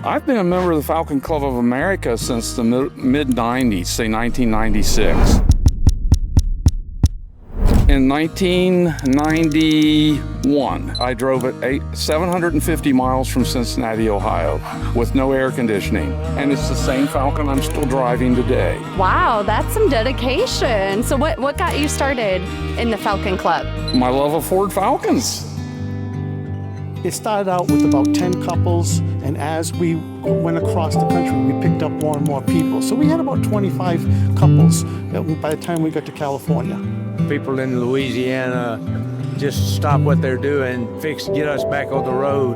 I've been a member of the Falcon Club of America since the mid-90s, say 1996. In 1991, I drove at 750 miles from Cincinnati, Ohio, with no air conditioning. And it's the same Falcon I'm still driving today. Wow, that's some dedication. So what got you started in the Falcon Club? My love of Ford Falcons. It started out with about 10 couples, and as we went across the country, we picked up more and more people. So we had about 25 couples by the time we got to California. People in Louisiana just stop what they're doing, get us back on the road,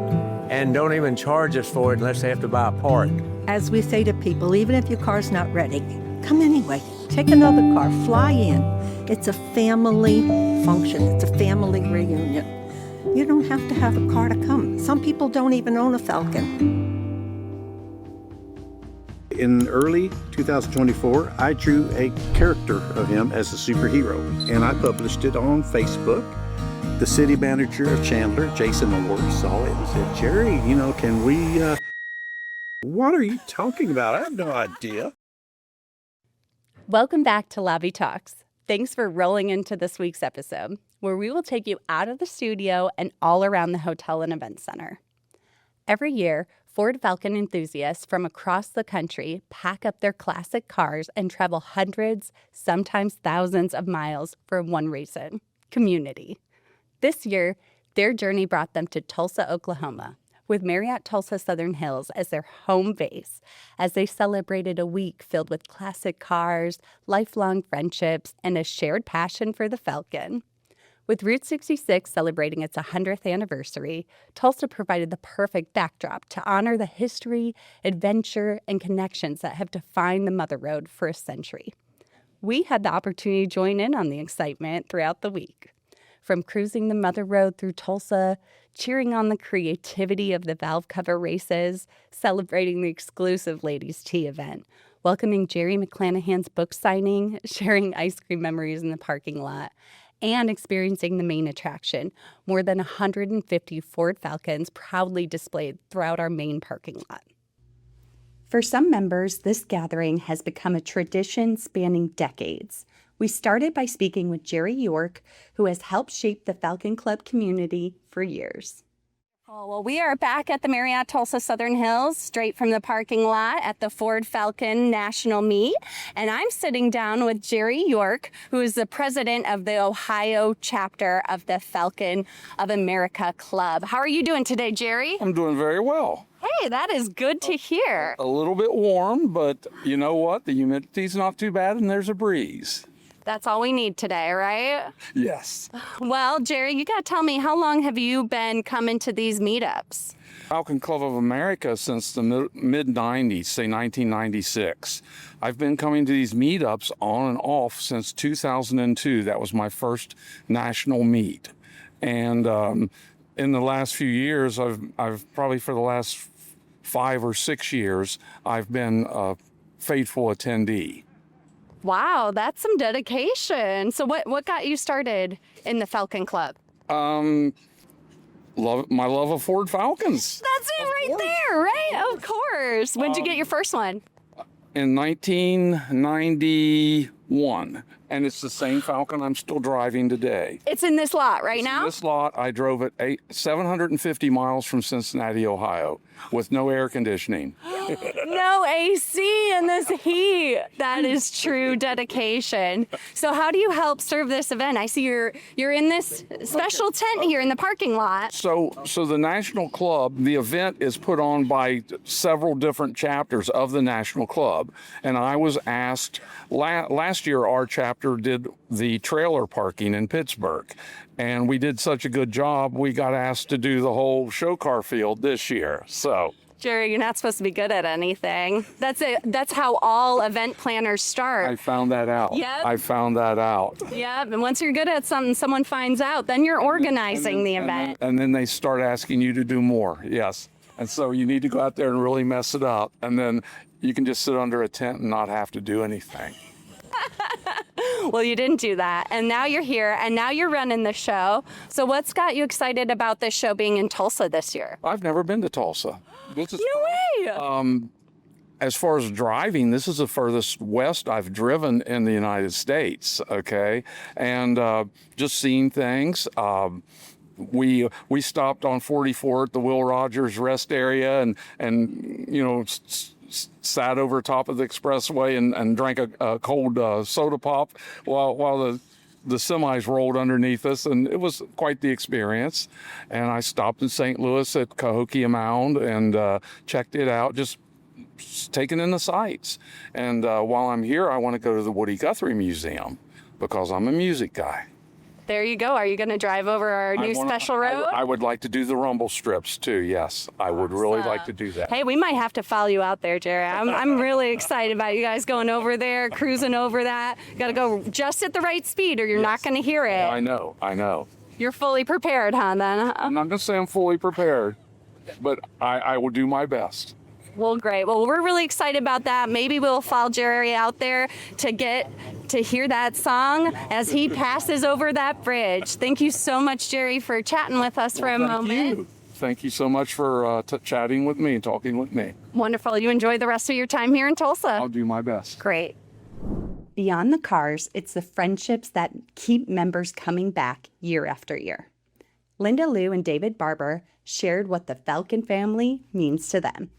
and don't even charge us for it unless they have to buy a part. As we say to people, even if your car's not ready, come anyway. Take another car, fly in. It's a family function. It's a family reunion. You don't have to have a car to come. Some people don't even own a Falcon. In early 2024, I drew a character of him as a superhero, and I published it on Facebook. The city manager of Chandler, Jason Moore, saw it and said, "Jerry, can we, what are you talking about? I have no idea." Welcome back to Lobby Talks. Thanks for rolling into this week's episode, where we will take you out of the studio and all around the hotel and event center. Every year, Ford Falcon enthusiasts from across the country pack up their classic cars and travel hundreds, sometimes thousands of miles for one reason: community. This year, their journey brought them to Tulsa, Oklahoma, with Marriott Tulsa Southern Hills as their home base, as they celebrated a week filled with classic cars, lifelong friendships, and a shared passion for the Falcon. With Route 66 celebrating its 100th anniversary, Tulsa provided the perfect backdrop to honor the history, adventure, and connections that have defined the Mother Road for a century. We had the opportunity to join in on the excitement throughout the week. From cruising the Mother Road through Tulsa, cheering on the creativity of the valve cover races, celebrating the exclusive Ladies' Tea event, welcoming Jerry McClanahan's book signing, sharing ice cream memories in the parking lot, and experiencing the main attraction, more than 150 Ford Falcons proudly displayed throughout our main parking lot. For some members, this gathering has become a tradition spanning decades. We started by speaking with Jerry York, who has helped shape the Falcon Club community for years. Oh, well, we are back at the Marriott Tulsa Southern Hills, straight from the parking lot at the Ford Falcon National Meet. And I'm sitting down with Jerry York, who is the president of the Ohio chapter of the Falcon of America Club. How are you doing today, Jerry? I'm doing very well. Hey, that is good to hear. A little bit warm, but you know what? The humidity's not too bad and there's a breeze. That's all we need today, right? Yes. Well, Jerry, you got to tell me, how long have you been coming to these meetups? Falcon Club of America since the mid-90s, say 1996. I've been coming to these meetups on and off since 2002. That was my first national meet. And in the last few years, I've probably for the last 5 or 6 years, I've been a faithful attendee. Wow, that's some dedication. So what got you started in the Falcon Club? My love of Ford Falcons. That's it right there, right? Of course. When'd you get your first one? In 1991. And it's the same Falcon I'm still driving today. It's in this lot right now? In this lot, I drove at 750 miles from Cincinnati, Ohio, with no air conditioning. No AC in this heat. That is true dedication. So how do you help serve this event? I see you're in this special tent here in the parking lot. So the National Club, the event is put on by several different chapters of the National Club. And I was asked, last year our chapter did the trailer parking in Pittsburgh. And we did such a good job, we got asked to do the whole show car field this year. So, Jerry, you're not supposed to be good at anything. That's it. That's how all event planners start. I found that out. Yep. I found that out. Yeah, and once you're good at something, someone finds out, then you're organizing the event. And then they start asking you to do more, yes. And so you need to go out there and really mess it up. And then you can just sit under a tent and not have to do anything. Well, you didn't do that. And now you're here, and now you're running the show. So what's got you excited about this show being in Tulsa this year? I've never been to Tulsa. This is No way! as far as driving, this is the furthest west I've driven in the United States, okay? And just seeing things. We stopped on 44 at the Will Rogers rest area and you know, sat over top of the expressway and drank a cold soda pop while the semis rolled underneath us, and it was quite the experience. And I stopped in St. Louis at Cahokia Mound and checked it out, just taking in the sights. And while I'm here, I want to go to the Woody Guthrie Museum because I'm a music guy. There you go. Are you going to drive over our new special road? I would like to do the rumble strips too. Yes, I would really like to do that. Hey, we might have to follow you out there, Jerry. I'm really excited about you guys going over there, cruising over that. You got to go just at the right speed or you're not going to hear it. I know. You're fully prepared, huh, then? I'm not going to say I'm fully prepared, but I will do my best. Well, great. Well, we're really excited about that. Maybe we'll follow Jerry out there to get to hear that song as he passes over that bridge. Thank you so much, Jerry, for chatting with us for a moment. Thank you so much for chatting with me and talking with me. Wonderful. You enjoy the rest of your time here in Tulsa. I'll do my best. Great. Beyond the cars, it's the friendships that keep members coming back year after year. Linda Liu and David Barber shared what the Falcon family means to them.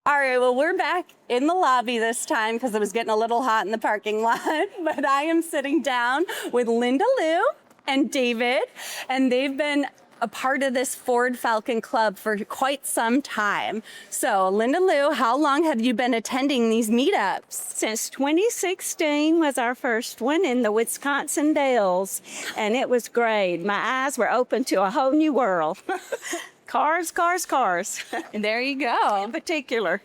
All right, well, we're back in the lobby this time because it was getting a little hot in the parking lot, but I am sitting down with Linda Liu and David, and they've been a part of this Ford Falcon Club for quite some time. So, Linda Liu, how long have you been attending these meetups? Since 2016 was our first one in the Wisconsin Dells, and it was great. My eyes were open to a whole new world. Cars. And there you go. In particular.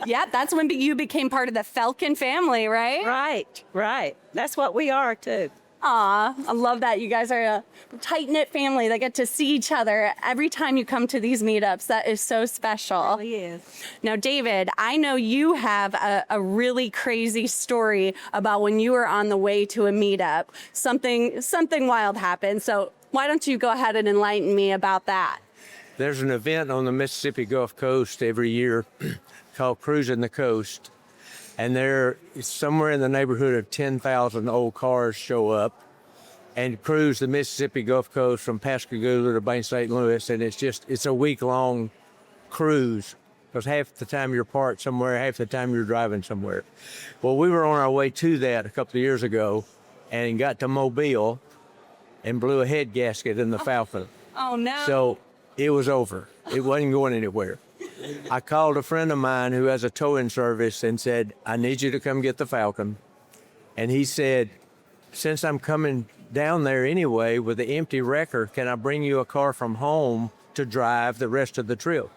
Yeah, that's when you became part of the Falcon family, right? Right. That's what we are, too. Aw, I love that. You guys are a tight-knit family that get to see each other every time you come to these meetups. That is so special. It really is. Now, David, I know you have a really crazy story about when you were on the way to a meetup. Something wild happened. So why don't you go ahead and enlighten me about that? There's an event on the Mississippi Gulf Coast every year called Cruising the Coast. And there is somewhere in the neighborhood of 10,000 old cars show up and cruise the Mississippi Gulf Coast from Pascagoula to St. St. Louis. And it's a week-long cruise because half the time you're parked somewhere, half the time you're driving somewhere. Well, we were on our way to that a couple of years ago and got to Mobile and blew a head gasket in the Falcon. Oh, no. So it was over. It wasn't going anywhere. I called a friend of mine who has a towing service and said, I need you to come get the Falcon. And he said, since I'm coming down there anyway with the empty wrecker, can I bring you a car from home to drive the rest of the trip?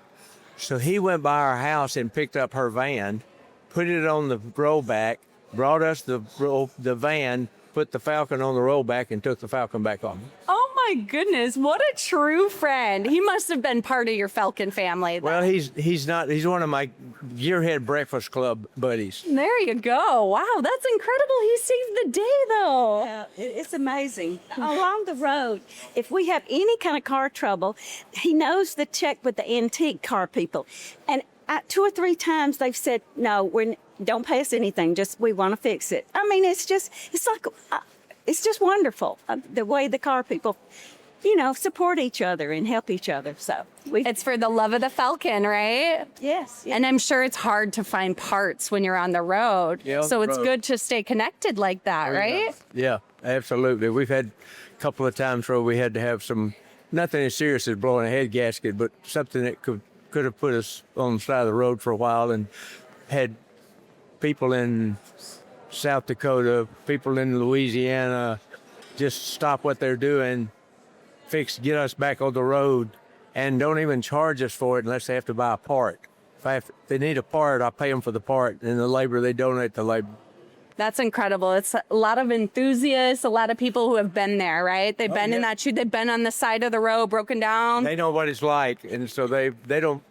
So he went by our house and picked up her van, put it on the rollback, brought us the van, put the Falcon on the rollback, and took the Falcon back on. Oh my goodness, what a true friend. He must have been part of your Falcon family then. Well, he's not. He's one of my Gearhead Breakfast Club buddies. There you go. Wow, that's incredible. He saved the day though. Yeah, it's amazing. Along the road, if we have any kind of car trouble, he knows to check with the antique car people. And 2 or 3 times they've said, no, don't pay us anything, just we want to fix it. I mean, it's just wonderful the way the car people, support each other and help each other. So it's for the love of the Falcon, right? Yes. And I'm sure it's hard to find parts when you're on the road. Yeah, so it's road. good to stay connected like that, right? Yeah, absolutely. We've had a couple of times where we had to have nothing as serious as blowing a head gasket, but something that could have put us on the side of the road for a while, and had people in South Dakota, people in Louisiana just stop what they're doing, get us back on the road, and don't even charge us for it unless they have to buy a part. If they need a part, I pay them for the part, and the labor, they donate the labor. That's incredible. It's a lot of enthusiasts, a lot of people who have been there, right? They've been in that shoe. They've been on the side of the road, broken down. They know what it's like, and so they can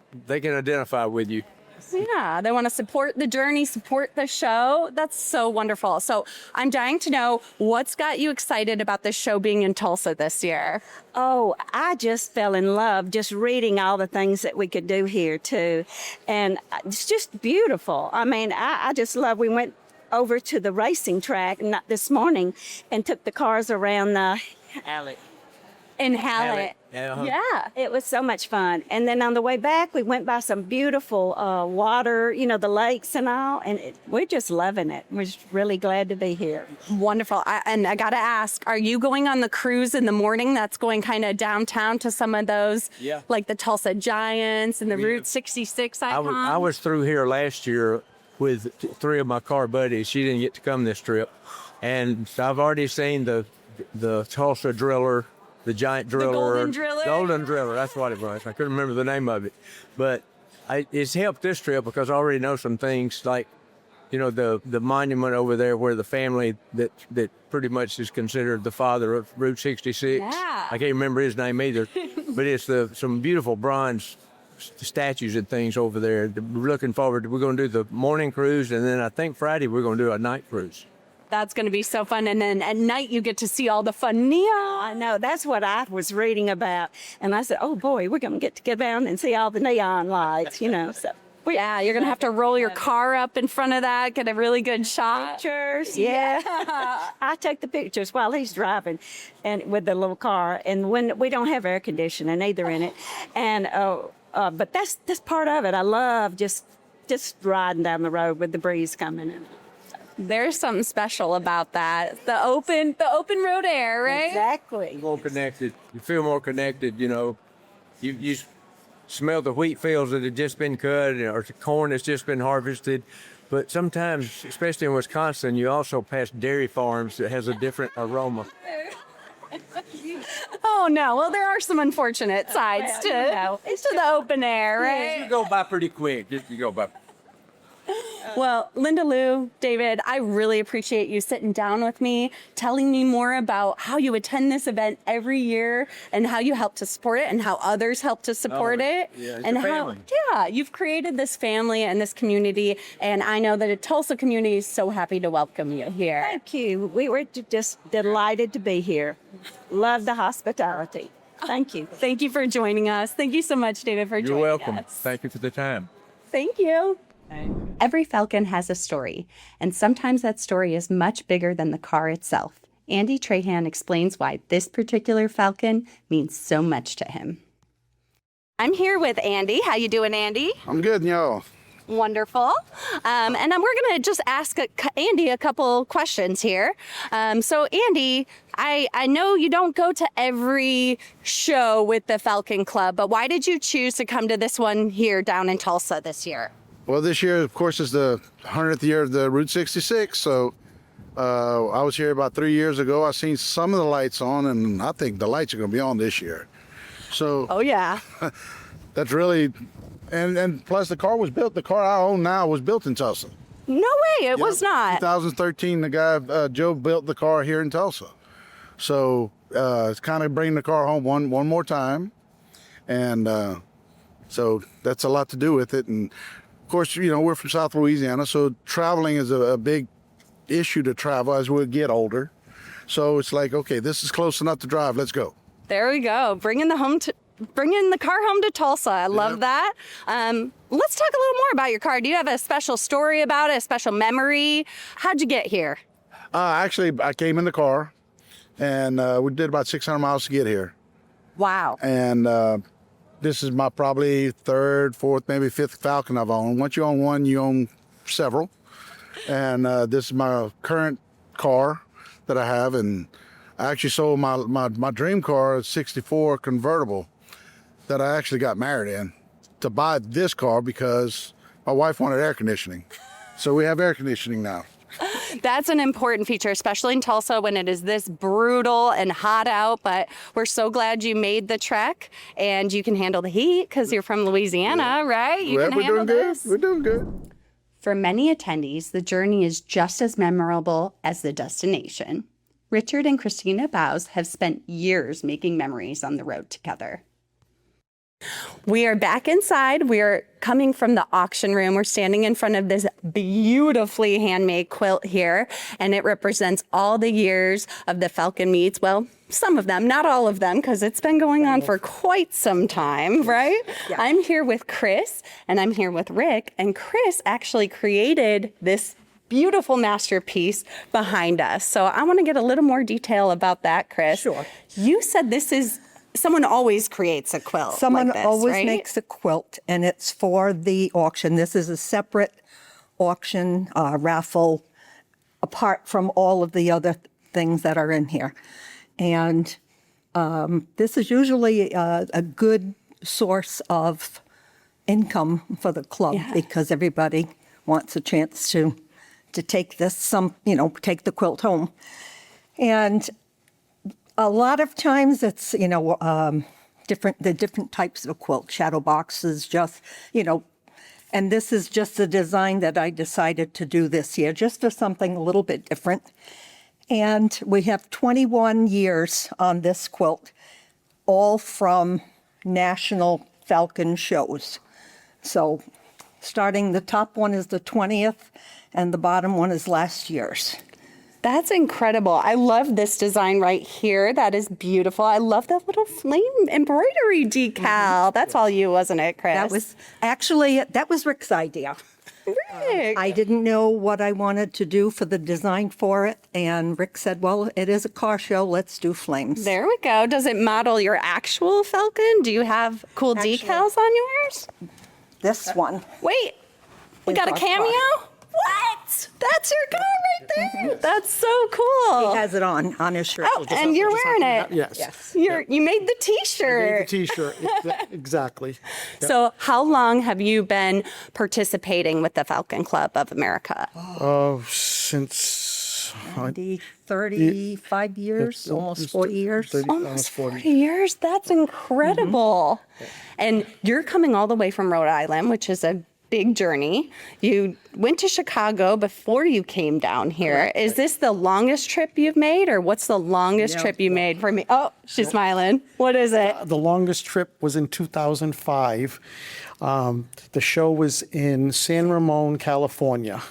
identify with you. Yeah, they want to support the journey, support the show. That's so wonderful. So I'm dying to know what's got you excited about this show being in Tulsa this year. Oh, I just fell in love just reading all the things that we could do here too. And it's just beautiful. I mean, I just love, we went over to the racing track not this morning and took the cars around the alley. In Hallett. Yeah, it was so much fun. And then on the way back, we went by some beautiful water, you know, the lakes and all, and we're just loving it. We're just really glad to be here. Wonderful. And I got to ask, are you going on the cruise in the morning that's going kind of downtown to some of those, like the Tulsa Giants and the Route 66 icons? I was through here last year with 3 of my car buddies. She didn't get to come this trip. And I've already seen the Tulsa Driller, the giant driller. Golden Driller, that's what it was. I couldn't remember the name of it. But it's helped this trip because I already know some things like, you know, the monument over there where the family that pretty much is considered the father of Route 66. Yeah. I can't remember his name either. But it's some beautiful bronze statues and things over there. We're looking forward to, we're going to do the morning cruise, and then I think Friday we're going to do a night cruise. That's going to be so fun. And then at night you get to see all the fun neon. I know, that's what I was reading about. And I said, oh boy, we're going to get to get down and see all the neon lights, you know. So yeah, you're going to have to roll your car up in front of that, get a really good shot. Pictures, yeah. I take the pictures while he's driving and with the little car. And when we don't have air conditioning either in it. And but that's part of it. I love just riding down the road with the breeze coming in. There's something special about that. The open road air, right? Exactly. More connected. You feel more connected, you know. You smell the wheat fields that have just been cut or the corn that's just been harvested. But sometimes, especially in Wisconsin, you also pass dairy farms that has a different aroma. Oh, no. Well, there are some unfortunate sides to the open air, right? You go by pretty quick. You go by. Well, Linda Lou, David, I really appreciate you sitting down with me, telling me more about how you attend this event every year and how you help to support it and how others help to support it. Yeah, it's and a family. You've created this family and this community. And I know that the Tulsa community is so happy to welcome you here. Thank you. We were just delighted to be here. Love the hospitality. Thank you. Thank you for joining us. Thank you so much, David, for joining us. You're welcome. Thank you for the time. Thank you. Every Falcon has a story, and sometimes that story is much bigger than the car itself. Andy Trahan explains why this particular Falcon means so much to him. I'm here with Andy. How you doing, Andy? I'm good, and y'all. Wonderful. And we're going to just ask Andy a couple questions here. So, Andy, I know you don't go to every show with the Falcon Club, but why did you choose to come to this one here down in Tulsa this year? Well, this year, of course, is the 100th year of the Route 66. So I was here about 3 years ago. I seen some of the lights on, and I think the lights are going to be on this year. So Oh, yeah. that's really, and plus the car I own now was built in Tulsa. No way. It was not. 2013, the guy, Joe, built the car here in Tulsa. So it's kind of bringing the car home one more time. And so that's a lot to do with it. And of course, you know, we're from South Louisiana, so traveling is a big issue to travel as we get older. So it's like, okay, this is close enough to drive. Let's go. There we go. Bringing the car home to Tulsa. I love that. Let's talk a little more about your car. Do you have a special story about it, a special memory? How'd you get here? Actually, I came in the car, and we did about 600 miles to get here. Wow. And this is my probably third, fourth, maybe fifth Falcon I've owned. Once you own one, you own several. And this is my current car that I have. And I actually sold my dream car, a 64 convertible that I actually got married in, to buy this car because my wife wanted air conditioning. So we have air conditioning now. That's an important feature, especially in Tulsa when it is this brutal and hot out. But we're so glad you made the trek and you can handle the heat because you're from Louisiana, right? You can handle this. We're doing good. For many attendees, the journey is just as memorable as the destination. Richard and Christina Bowes have spent years making memories on the road together. We are back inside. We are coming from the auction room. We're standing in front of this beautifully handmade quilt here, and it represents all the years of the Falcon meets. Well, some of them, not all of them, because it's been going on for quite some time, right? Yeah. I'm here with Chris, and I'm here with Rick, and Chris actually created this beautiful masterpiece behind us. So I want to get a little more detail about that, Chris. Sure. You said this is someone always creates a quilt. Someone like this, always right? makes a quilt, and it's for the auction. This is a separate auction raffle apart from all of the other things that are in here. And this is usually a good source of income for the club because everybody wants a chance to take this, take the quilt home. And a lot of times it's, the different types of quilt, shadow boxes, and this is just the design that I decided to do this year, just for something a little bit different. And we have 21 years on this quilt, all from national Falcon shows. So starting, the top one is the 20th, and the bottom one is last year's. That's incredible. I love this design right here. That is beautiful. I love that little flame embroidery decal. Mm-hmm. That's all you, wasn't it, Chris? That was Rick's idea. Rick. I didn't know what I wanted to do for the design for it, and Rick said, well, it is a car show, let's do flames. There we go. Does it model your actual Falcon? Do you have cool decals on yours? This one. Wait, we got a our cameo? car. What? That's your car right there. That's so cool. He has it on his shirt. Oh, and you're wearing it. Yes. You made the T-shirt. The T-shirt, exactly. So how long have you been participating with the Falcon Club of America? Since 35 years, almost 40 years. Almost 40 years? That's incredible. Mm-hmm. And you're coming all the way from Rhode Island, which is a big journey. You went to Chicago before you came down here. Correct. Is this the longest trip you've made, or what's the longest trip you made for me? Oh, she's smiling. What is it? The longest trip was in 2005. The show was in San Ramon, California,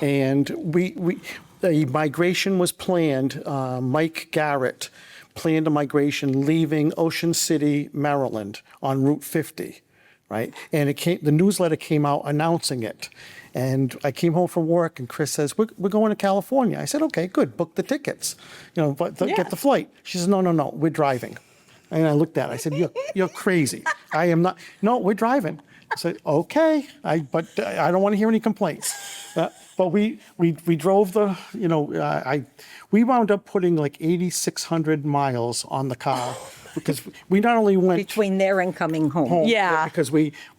and the migration was planned. Mike Garrett planned a migration leaving Ocean City, Maryland, on Route 50. Right, and the newsletter came out announcing it, and I came home from work, and Chris says, "We're going to California." I said, "Okay, good. Book the tickets, get the flight." She says, "No, we're driving." And I looked at her. I said, "You're crazy. I am not. No, we're driving." I said, "Okay, but I don't want to hear any complaints." But we drove we wound up putting like 8,600 miles on the car. Because we not only went between there and coming home. Yeah. Because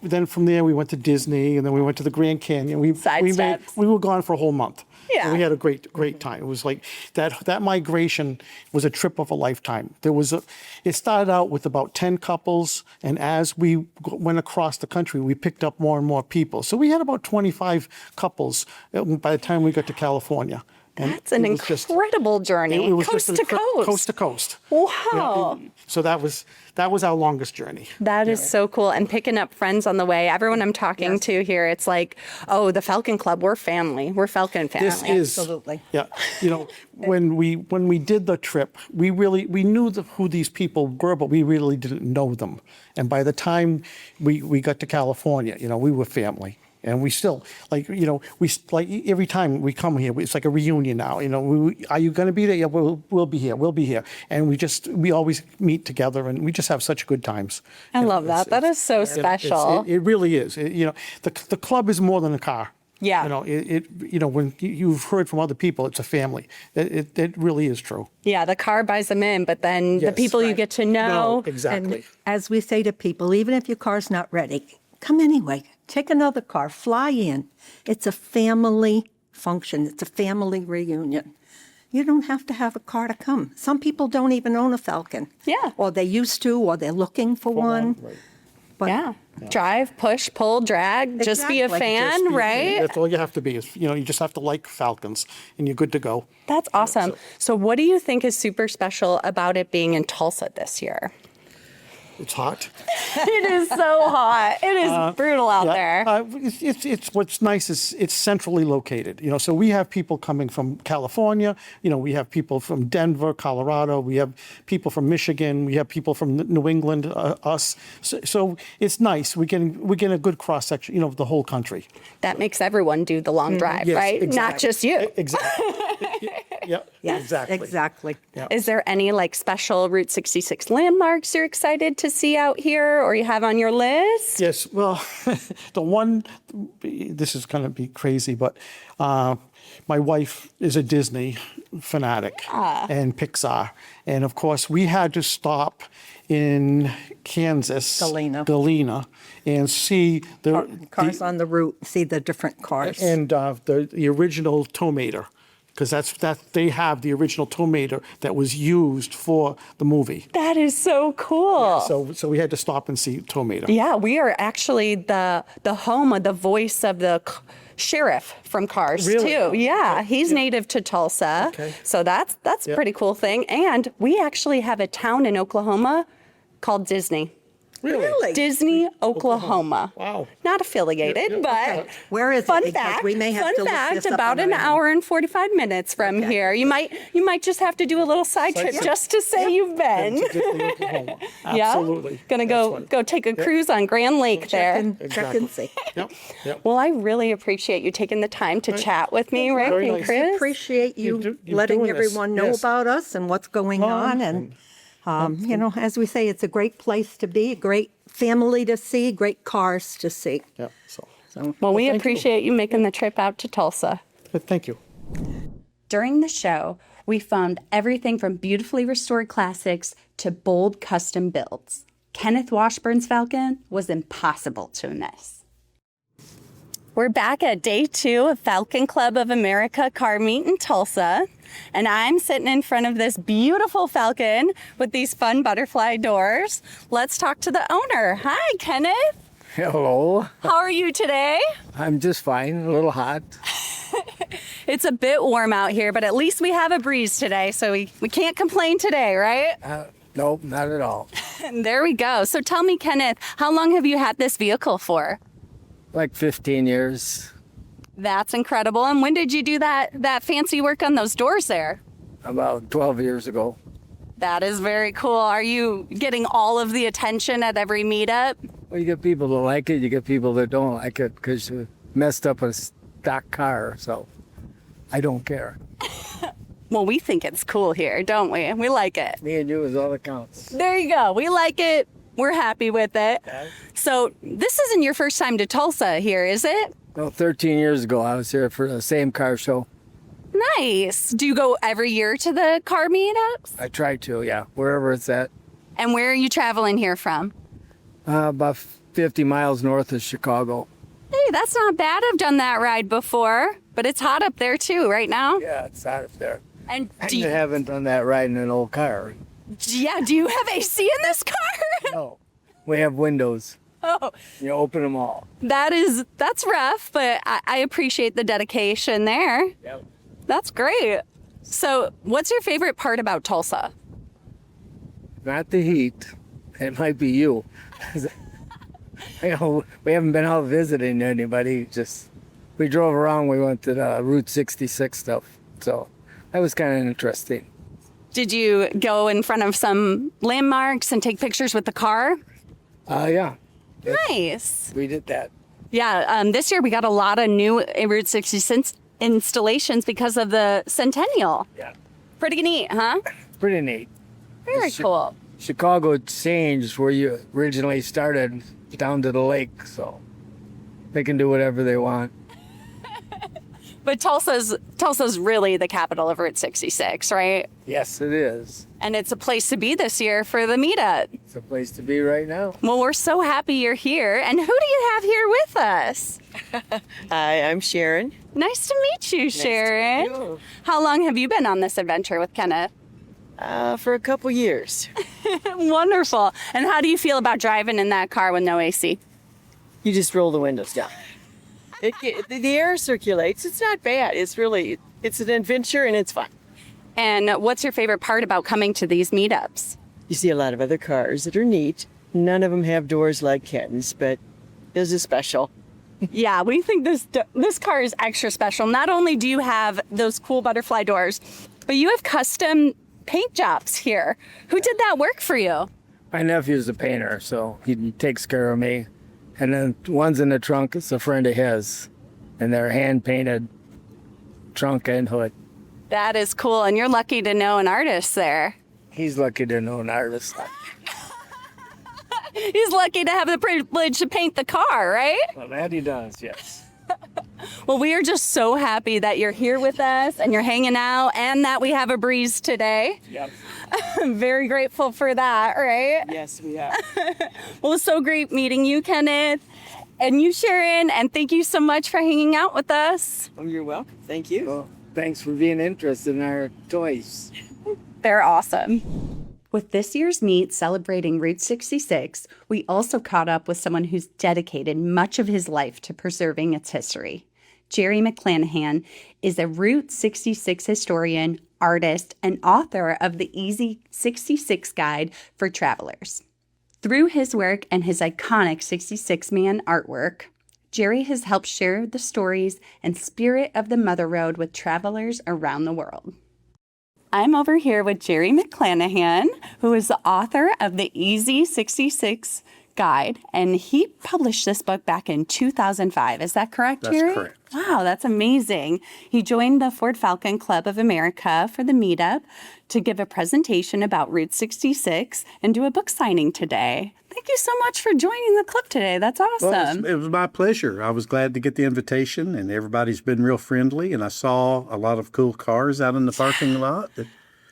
then from there we went to Disney, and then we went to the Grand Canyon. We were gone for a whole month. Yeah. And we had a great time. It was like that migration was a trip of a lifetime. It started out with about 10 couples, and as we went across the country, we picked up more and more people. So we had about 25 couples by the time we got to California. And that's an incredible journey, it was coast to coast. Coast to coast. Wow. So that was our longest journey. That is so cool. And picking up friends on the way. Everyone I'm talking to here, it's like, oh, the Falcon Club, we're family. We're Falcon family. This is absolutely. Yeah. When we did the trip, we knew who these people were, but we really didn't know them. And by the time we got to California, we were family. And we still, every time we come here, it's like a reunion now. Are you going to be there? Yeah, we'll be here. We'll be here. And we always meet together, and we just have such good times. I love that. That is so special. It really is. The club is more than a car. Yeah. When you've heard from other people, it's a family. It really is true. Yeah, the car buys them in, but then the people you get to know. No, exactly. And as we say to people, even if your car's not ready, come anyway. Take another car, fly in. It's a family function. It's a family reunion. You don't have to have a car to come. Some people don't even own a Falcon. Yeah. Or they used to, or they're looking for one. Right. But drive, push, pull, drag, just be a Exactly. fan, right? That's all you have to be. You just have to like Falcons, and you're good to go. That's awesome. So what do you think is super special about it being in Tulsa this year? It's hot. It is so hot. It is brutal out there. It's what's nice is it's centrally located. So we have people coming from California. We have people from Denver, Colorado. We have people from Michigan. We have people from New England. Us. So it's nice. We get a good cross section. Of the whole country. That makes everyone do the long drive, Yes, right? exactly. Not just you. Exactly. Yep. Yes, Exactly. exactly. Yeah. Is there any special Route 66 landmarks you're excited to see out here or you have on your list? Yes, well, this is going to be crazy, but my wife is a Disney fanatic and Pixar. And of course, we had to stop in Kansas, Galena, and see the Cars on the route, see the different cars. and the original tow mater. Because they have the original tow mater that was used for the movie. That is so cool. So we had to stop and see tow mater. Yeah, we are actually the home of the voice of the sheriff from Cars Really? too. Yeah, he's native to Tulsa. Okay. So that's a pretty cool thing. And we actually have a town in Oklahoma called Disney. Really? Disney, Oklahoma. Wow. Not affiliated, but Where is it? fun Because fact. we may have fun to look fact. this up About on an our own. hour and 45 minutes from here. You might just have to do a little side trip just to say you've been. Disney, Oklahoma. Yeah? Absolutely. Gonna That's go funny. take a cruise on Grand Lake there. Check and see. Yep. Well, I really appreciate you taking the time to chat with me, Rick Very and nice. Chris. Appreciate you you're letting doing this. everyone know Yes. about us and what's going on. And, as we say, it's a great place to be, a great family to see, great cars to see. Yeah. So, Well, we thank you. appreciate you making the trip out to Tulsa. but thank you. During the show, we found everything from beautifully restored classics to bold custom builds. Kenneth Washburn's Falcon was impossible to miss. We're back at day 2 of Falcon Club of America car meet in Tulsa, and I'm sitting in front of this beautiful Falcon with these fun butterfly doors. Let's talk to the owner. Hi, Kenneth. Hello. How are you today? I'm just fine. A little hot. It's a bit warm out here, but at least we have a breeze today, so we can't complain today, right? Nope, not at all. There we go. So tell me, Kenneth, how long have you had this vehicle for? Like 15 years. That's incredible. And when did you do that fancy work on those doors there? About 12 years ago. That is very cool. Are you getting all of the attention at every meetup? Well, you get people that like it, you get people that don't like it because you messed up a stock car, so I don't care. Well, we think it's cool here, don't we? We like it. Me and you is all that counts. There you go. We like it. We're happy with it. So this isn't your first time to Tulsa here, is it? Well, 13 years ago, I was here for the same car show. Nice. Do you go every year to the car meetups? I try to, yeah, wherever it's at. And where are you traveling here from? About 50 miles north of Chicago. Hey, that's not bad. I've done that ride before, but it's hot up there too right now. Yeah, it's hot up there. And I do you, haven't done that ride in an old car. do you have AC in this car? No, we have windows. Oh, You open them all. that's rough, but I appreciate the dedication there. Yep. That's great. So what's your favorite part about Tulsa? Not the heat. It might be you. We haven't been out visiting anybody. We drove around. We went to the Route 66 stuff. So that was kind of interesting. Did you go in front of some landmarks and take pictures with the car? Yeah, Nice. we did that. Yeah, this year we got a lot of new Route 66 installations because of the Centennial. Yeah, Pretty neat, huh? pretty neat. Very cool. Chicago changed where you originally started down to the lake, so they can do whatever they want. But Tulsa's really the capital of Route 66, right? Yes, it is. And it's a place to be this year for the meetup. It's a place to be right now. Well, we're so happy you're here. And who do you have here with us? Hi, I'm Sharon. Nice to meet you, Sharon. How long have you been on this adventure with Kenneth? For a couple years. Wonderful. And how do you feel about driving in that car with no AC? You just roll the windows down. The air circulates. It's not bad. It's an adventure and it's fun. And what's your favorite part about coming to these meetups? You see a lot of other cars that are neat, None of them have doors like Kenton's, but this is special. Yeah, we think this car is extra special. Not only do you have those cool butterfly doors, but you have custom paint jobs here. Who did that work for you? My nephew's a painter, so he takes care of me. And then one's in the trunk, it's a friend of his. And they're hand-painted trunk and hood. That is cool, and you're lucky to know an artist there. He's lucky to know an artist. He's lucky to have the privilege to paint the car, right? Well, that he does, yes. Well, we are just so happy that you're here with us and you're hanging out and that we have a breeze today. Yep. I'm very grateful for that, right? Yes, we are. Well, it's so great meeting you, Kenneth, and you, Sharon, and thank you so much for hanging out with us. Oh, you're welcome. Thank you. Well, thanks for being interested in our toys. They're awesome. With this year's meet celebrating Route 66, we also caught up with someone who's dedicated much of his life to preserving its history. Jerry McClanahan is a Route 66 historian, artist, and author of the Easy 66 Guide for Travelers. Through his work and his iconic 66-man artwork, Jerry has helped share the stories and spirit of the Mother Road with travelers around the world. I'm over here with Jerry McClanahan, who is the author of the Easy 66 Guide, and he published this book back in 2005. Is that correct, Jerry? That's correct. Wow, that's amazing. He joined the Ford Falcon Club of America for the meetup to give a presentation about Route 66 and do a book signing today. Thank you so much for joining the club today. That's awesome. Well, it was my pleasure. I was glad to get the invitation, and everybody's been real friendly, and I saw a lot of cool cars out in the parking lot.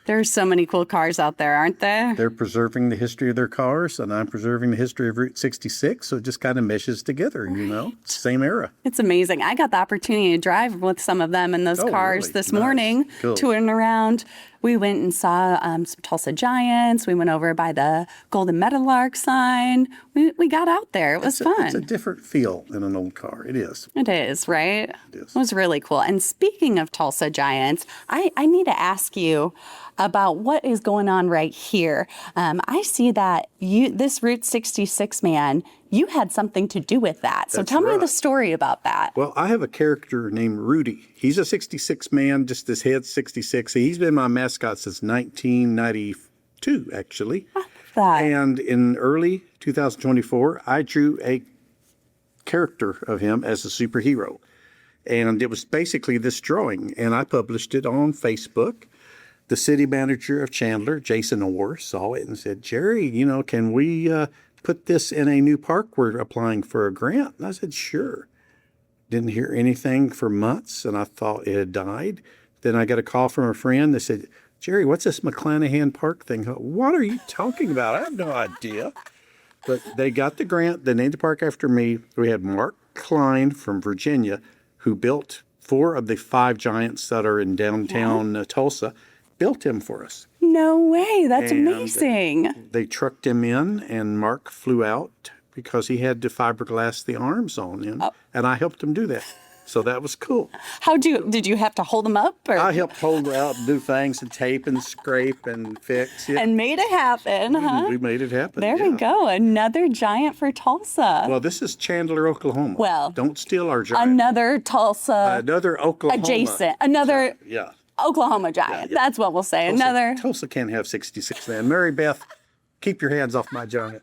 There's so many cool cars out there, aren't there? They're preserving the history of their cars, and I'm preserving the history of Route 66, so it just kind of meshes together, you know, same era. It's amazing. I got the opportunity to drive with some of them in those cars really? this Nice. morning, Cool. touring around. We went and saw some Tulsa Giants. We went over by the Golden Meadowlark sign. We got out there. It was fun. It's a different feel than an old car. It is. It is, right? It is. It was really cool. And speaking of Tulsa Giants, I need to ask you about what is going on right here. I see that this Route 66 man, you had something to do with that. So That's tell me the right. story about that. Well, I have a character named Rudy. He's a 66 man, just his head's 66. He's been my mascot since 1992, actually. That. And in early 2024, I drew a character of him as a superhero. And it was basically this drawing, and I published it on Facebook. The city manager of Chandler, Jason Orr, saw it and said, Jerry, you know, can we put this in a new park? We're applying for a grant. And I said, sure. Didn't hear anything for months, and I thought it had died. Then I got a call from a friend that said, Jerry, what's this McClanahan Park thing? What are you talking about? I have no idea. But they got the grant. They named the park after me. We had Mark Klein from Virginia, who built 4 of the 5 giants that are in downtown Tulsa, built him for us. No way. That's And amazing. They trucked him in, and Mark flew out because he had to fiberglass the arms on him, and I helped him do that. So that was cool. Did you have to hold them up? Or? I helped hold out and do things and tape and scrape and fix. Yeah. And made it happen, huh? We made it happen. There we go. Another giant for Tulsa. Well, this is Chandler, Oklahoma. Well, don't steal our giant. Another Tulsa. Another Oklahoma. Adjacent. Another Yeah. Oklahoma giant. Yeah. That's what we'll say. Tulsa, Another. Tulsa can't have 66 man. Mary Beth, keep your hands off my giant.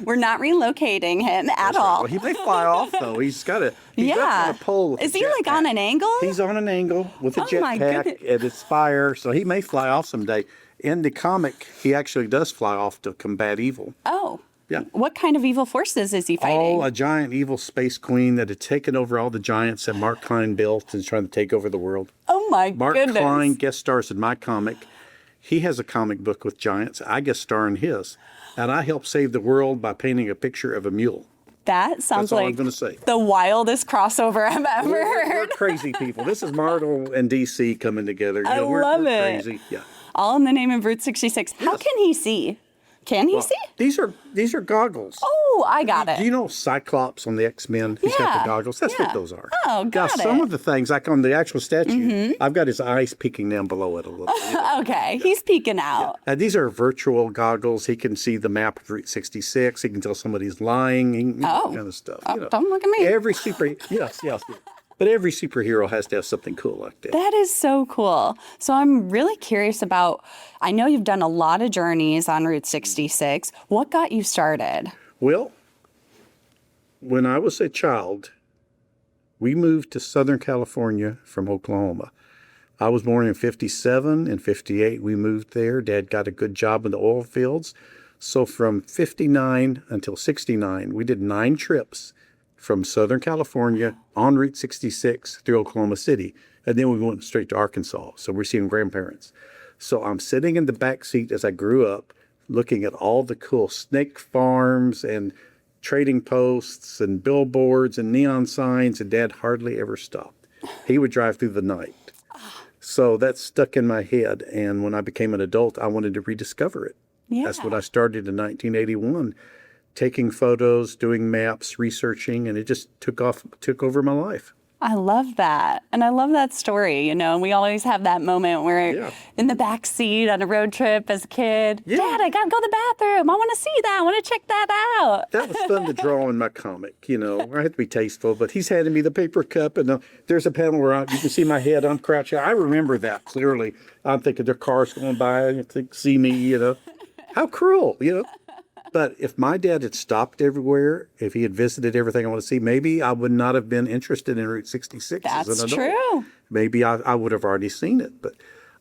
We're not relocating him at That's right. all. Well, he may fly off though. He's up on a pole. With Is a he like jetpack. on an angle? He's on an angle with a Oh, my jetpack goodness. and it's fire, so he may fly off someday. In the comic, he actually does fly off to combat evil. Oh. Yeah. What kind of evil forces is he fighting? Oh, a giant evil space queen that had taken over all the giants that Mark Klein built and is trying to take over the world. Oh my Mark goodness. Klein guest stars in my comic. He has a comic book with giants. I guest star in his. And I help save the world by painting a picture of a mule. That sounds That's all I'm like gonna say. the wildest crossover I've ever We're heard. crazy people. This is Marvel and DC coming together. You know, we're love it. crazy. Yeah. All in the name of Route 66. How can he see? Can he see? These are goggles. Oh, Oh, I got it. Do you know Cyclops on the X-Men? He's got Yeah, the goggles. That's yeah. what those are. Oh, got Now, some it. of the things, like on the actual statue, I've got his eyes peeking down below it a little bit. Okay, he's peeking out. These are virtual goggles. He can see the map of Route 66. He can tell somebody's lying, that kind of stuff. Oh, don't look at me. Yes. But every superhero has to have something cool like that. That is so cool. So I'm really curious about, I know you've done a lot of journeys on Route 66. What got you started? Well, when I was a child, we moved to Southern California from Oklahoma. I was born in 57. In 58, we moved there. Dad got a good job in the oil fields. So from 59 until 69, we did 9 trips from Southern California on Route 66 through Oklahoma City. And then we went straight to Arkansas. So we're seeing grandparents. So I'm sitting in the back seat as I grew up, looking at all the cool snake farms and trading posts and billboards and neon signs, and Dad hardly ever stopped. He would drive through the night. So that stuck in my head. And when I became an adult, I wanted to rediscover it. Yeah. That's what I started in 1981. Taking photos, doing maps, researching, and it just took over my life. I love that. And I love that story, and we always have that moment where in the back seat on a road trip as a kid, Dad, I gotta go to the bathroom. I want to see that. I want to check that out. That was fun to draw in my comic, I had to be tasteful, but he's handing me the paper cup, and there's a panel where you can see my head. I'm crouching. I remember that clearly. I'm thinking their car's going by, and they see me, How cruel, But if my dad had stopped everywhere, if he had visited everything I want to see, maybe I would not have been interested in Route 66 as an That's adult. true. Maybe I would have already seen it, but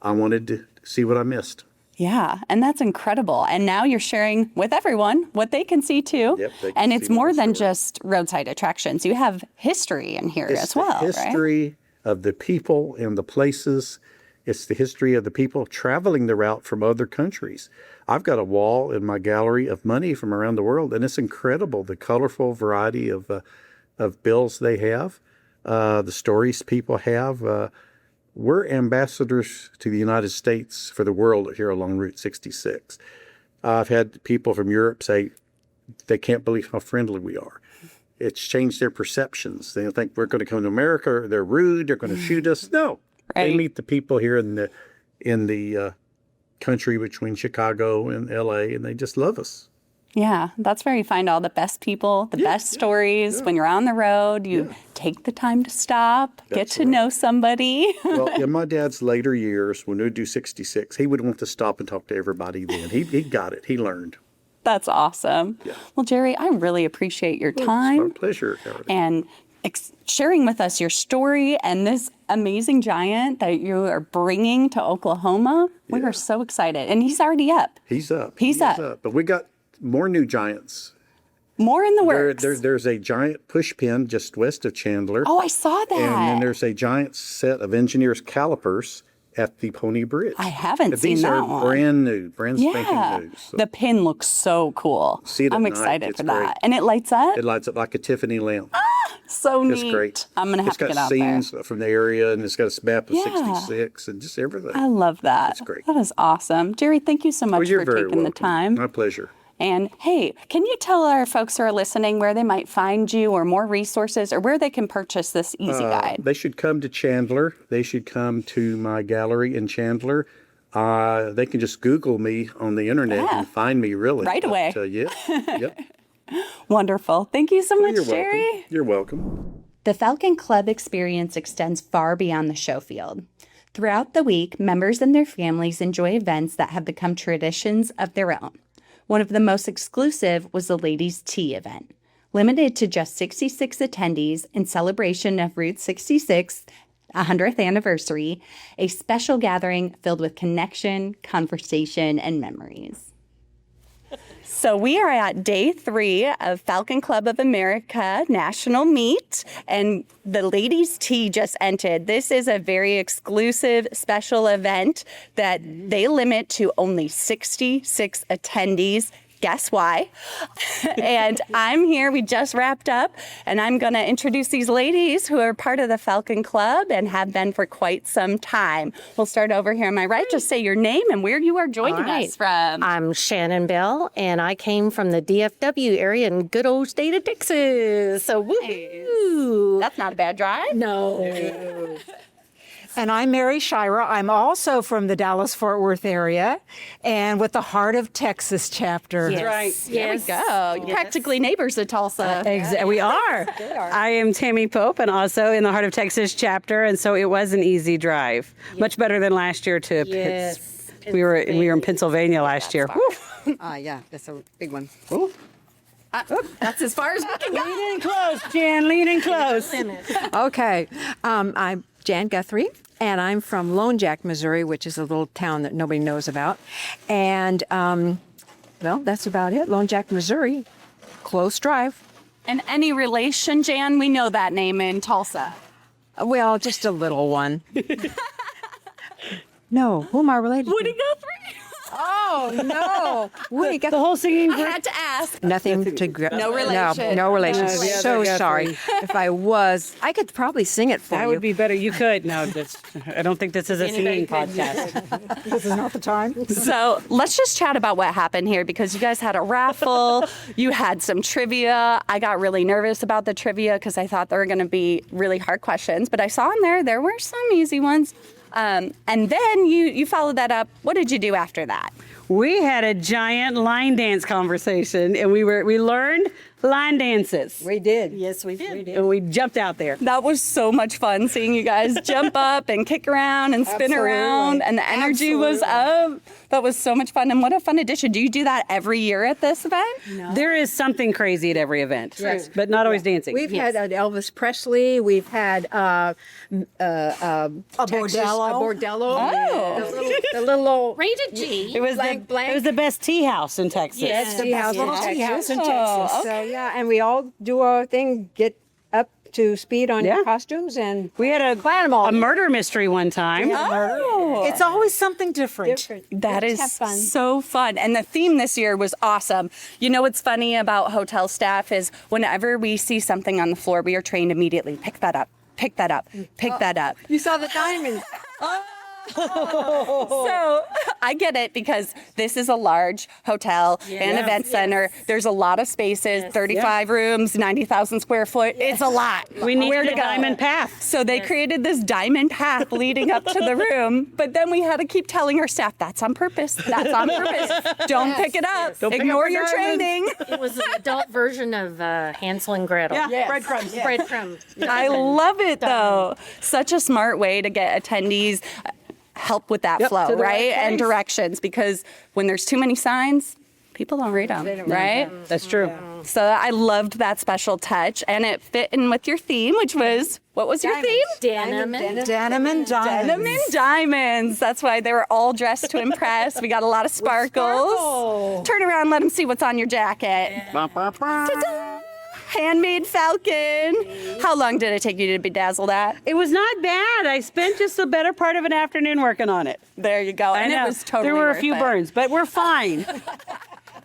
I wanted to see what I missed. Yeah, and that's incredible. And now you're sharing with everyone what they can see too. Yep, they can and see it's more my than story. just roadside attractions. You have history in here It's as well, the right? history of the people and the places. It's the history of the people traveling the route from other countries. I've got a wall in my gallery of money from around the world, and it's incredible, the colorful variety of bills they have, the stories people have. We're ambassadors to the United States for the world here along Route 66. I've had people from Europe say they can't believe how friendly we are. It's changed their perceptions. They think we're going to come to America, or they're rude, they're going to shoot us. No. Right. They meet the people here in the country between Chicago and LA, and they just love us. Yeah, that's where you find all the best people, the best stories. When you're on the road, you take the time to stop, get to know somebody. Well, in my dad's later years, when we would do 66, he would want to stop and talk to everybody then. He got it. He learned. That's awesome. Yeah. Well, Jerry, I really appreciate your Well, time. it's my pleasure, Howard. And sharing with us your story and this amazing giant that you are bringing to Oklahoma. We are so excited. And he's already up. He's up. He's up. But we got more new giants. More in the works. There's a giant push pin just west of Chandler. Oh, I saw that. And then there's a giant set of engineers' calipers at the Pony Bridge. I haven't seen These that are one. brand new, brand spanking new. So The pin looks so cool. See it at I'm night. excited It's for that. great. And it lights up? it lights up like a Tiffany lamp. So neat. It's great. I'm going to have to get out there. It's got scenes from the area, and it's got a map of 66 and just everything. I love that. It's great. That is awesome. Jerry, thank you so much You're for very taking the welcome. time. My pleasure. And hey, can you tell our folks who are listening where they might find you or more resources or where they can purchase this easy guide? They should come to Chandler. They should come to my gallery in Chandler. They can just Google me on the internet and find me really. Right away. Yep. Wonderful. Thank you so much, You're Jerry. welcome. You're welcome. The Falcon Club experience extends far beyond the show field. Throughout the week, members and their families enjoy events that have become traditions of their own. One of the most exclusive was the Ladies' Tea event. Limited to just 66 attendees in celebration of Route 66 100th anniversary, a special gathering filled with connection, conversation, and memories. So we are at day 3 of Falcon Club of America National Meet, and the Ladies' Tea just ended. This is a very exclusive special event that they limit to only 66 attendees. guess why? And I'm here. We just wrapped up, and I'm going to introduce these ladies who are part of the Falcon Club and have been for quite some time. We'll start over here on my right. Just say your name and where you are joining us from. I'm Shannon Bell, and I came from the DFW area in good old state of Texas. So, woo! That's not a bad drive. No. And I'm Mary Shira. I'm also from the Dallas-Fort Worth area and with the Heart of Texas chapter. Yes. Right. There we go. You're practically neighbors of Tulsa. We are. I am Tammy Pope and also in the Heart of Texas chapter, and so it was an easy drive. Much better than last year to Yes. We were in Pennsylvania last year. Yeah, that's a big one. That's as far as we can go. Lean in close, Jan. Lean in close. Okay, I'm Jan Guthrie, and I'm from Lone Jack, Missouri, which is a little town that nobody knows about. And, well, that's about it. Lone Jack, Missouri, close drive. And any relation, Jan? We know that name in Tulsa. Well, just a little one. No, who am I related Woody to? Guthrie? Oh, no. Woody The whole singing I group. had to ask. Nothing to No relation. No relation. No, the other So Guthrie. sorry. If I was, I could probably sing it for That you. would be better. You could. No, I don't think this is a singing podcast. This is not the time. So let's just chat about what happened here because you guys had a raffle. You had some trivia. I got really nervous about the trivia because I thought there were going to be really hard questions, but I saw in there were some easy ones. And then you followed that up. What did you do after that? We had a giant line dance conversation, and we learned line dances. We did. Yes, we did. And we jumped out there. That was so much fun seeing you guys jump up and kick around and spin around, and the energy was up. That was so much fun, and what a fun addition. Do you do that every year at this event? No. There is something crazy at every event, but not always dancing. We've had Elvis Presley. We've had a bordello. Oh. The little old Rated G. It was blank. It was the best tea house in Texas. Yes. tea house in Tea Texas. house in Texas. So yeah, and we all do our thing, get up to speed on Yeah. your costumes, and We had plan them all. a murder mystery one time. Oh. It's always something different. That Let's is have fun. so fun. And the theme this year was awesome. You know what's funny about hotel staff is whenever we see something on the floor, we are trained immediately. Pick that up. Pick that up. Pick that up. You saw the diamond. So I get it because this is a large hotel and event center. There's a lot of spaces, 35 rooms, 90,000 square foot. It's a lot. We needed Where to a go. diamond path. So they created this diamond path leading up to the room, but then we had to keep telling our staff, that's on purpose. That's on purpose. Don't pick it up. Don't pick Ignore up your your diamond. training. It was an adult version of Hansel and Gretel. Yeah, breadcrumbs. Breadcrumbs. I love it though. Such a smart way to get attendees help with that flow, to the right? right And place. directions, because when there's too many signs, people don't read them, right? That's true. So I loved that special touch, and it fit in with your theme, which was, what was your theme? Denim. Denim and diamonds. Denim and diamonds. That's why they were all dressed to impress. We got a lot of sparkles. Turn around, let them see what's on your jacket. Ta-da! Handmade Falcon. How long did it take you to bedazzle that? It was not bad. I spent just the better part of an afternoon working on it. There you go. And I know. it was totally There were a worth few it. burns, but we're fine.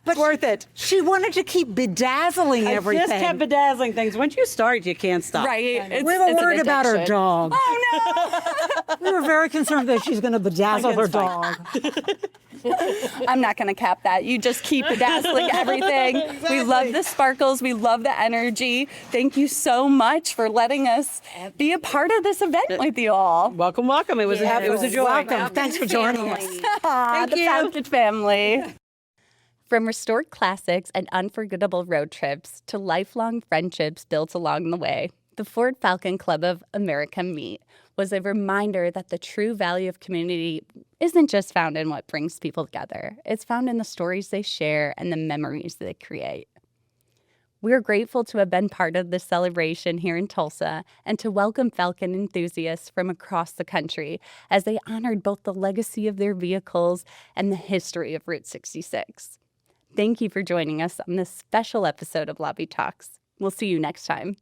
But worth it. She wanted to keep bedazzling everything. I just kept bedazzling things. Once you start, you can't stop. Right. It's, We were it's an worried about her addiction. dog. Oh no. We were very concerned that she's going to bedazzle her dog. I'm not going to cap that. You just keep bedazzling everything. We love the sparkles. We love the energy. Thank you so much for letting us be a part of this event with you all. Welcome, welcome. It was a joy. Welcome. Thanks for joining us. Thank you. Falcon family. From restored classics and unforgettable road trips to lifelong friendships built along the way, the Ford Falcon Club of America Meet was a reminder that the true value of community isn't just found in what brings people together. It's found in the stories they share and the memories they create. We're grateful to have been part of this celebration here in Tulsa and to welcome Falcon enthusiasts from across the country as they honored both the legacy of their vehicles and the history of Route 66. Thank you for joining us on this special episode of Lobby Talks. We'll see you next time.